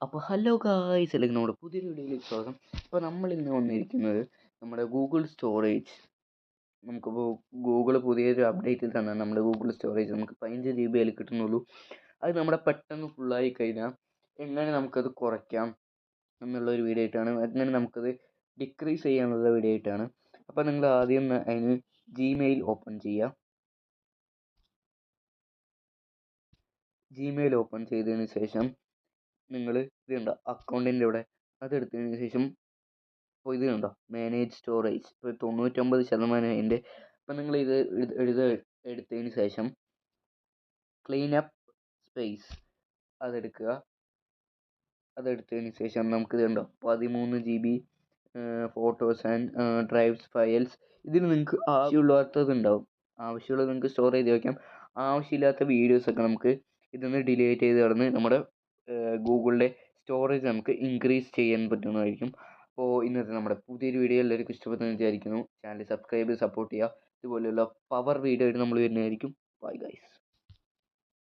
അപ്പോൾ hello guys, അല്ലെങ്കിൽ നമ്മുടെ പുതിയൊരു വീഡിയോയിലേക്ക് സ്വാഗതം. അപ്പോൾ നമ്മൾ ഇന്ന് വന്നിരിക്കുന്നത് നമ്മുടെ ഗൂഗിൾ സ്റ്റോറേജ്. നമുക്കിപ്പോൾ ഗൂഗിൾ പുതിയൊരു അപ്ഡേറ്റിൽ തന്നെ നമ്മുടെ ഗൂഗിൾ സ്റ്റോറേജ് നമുക്ക് 15 GB കിട്ടുന്നുള്ളൂ. അത് നമ്മുടെ പെട്ടെന്ന് ഫുള്ളായി കഴിഞ്ഞാൽ എങ്ങനെ നമുക്കത് കുറയ്ക്കാം എന്നുള്ളൊരു വീഡിയോ ആയിട്ടാണ്, എങ്ങനെ നമുക്കത് ഡിക്രീസ് ചെയ്യാനുള്ള വീഡിയോ ആയിട്ടാണ്. അപ്പോൾ നിങ്ങൾ ആദ്യം അതിന് ജിമെയിൽ ഓപ്പൺ ചെയ്യുക. ജിമെയിൽ ഓപ്പൺ ചെയ്തതിന് ശേഷം നിങ്ങൾ ഇത് കണ്ടോ അക്കൗണ്ടിൻ്റെ ഇവിടെ അതെടുത്തതിന് ശേഷം അപ്പോൾ ഇത് കണ്ടോ മാനേജ് സ്റ്റോറേജ് ഇപ്പോൾ 99% അതിൻ്റെ. അപ്പോൾ നിങ്ങൾ ഇത് എടുത്തതിന് ശേഷം ക്ലീൻ അപ്പ് സ്പേസ് അതെടുക്കുക. അതെടുത്തതിന് ശേഷം നമുക്ക് ഇത് കണ്ടോ 13 GB photos and drives files. ഇതിൽ നിങ്ങൾക്ക് ആവശ്യമുള്ളത് നിങ്ങൾക്ക് സ്റ്റോർ ചെയ്ത് വയ്ക്കാം. ആവശ്യമില്ലാത്ത വീഡിയോസൊക്കെ നമുക്ക് ഇതൊന്ന് ഡിലീറ്റ് ചെയ്ത് കളഞ്ഞ് നമ്മുടെ ഗൂഗിളിൻ്റെ സ്റ്റോറേജ് നമുക്ക് ഇൻക്രീസ് ചെയ്യാൻ പറ്റുന്നതായിരിക്കും. അപ്പോൾ ഇന്നത്തെ നമ്മുടെ പുതിയൊരു വീഡിയോ എല്ലാവർക്കും ഇഷ്ടപ്പെട്ടെന്ന് വിചാരിക്കുന്നു. ചാനൽ സബ്സ്ക്രൈബ് ചെയ്ത് സപ്പോർട്ട് ചെയ്യുക. ഇതുപോലെയുള്ള പവർ വീഡിയോ ആയിട്ട് നമ്മൾ വരുന്നതായിരിക്കും. Bye guys.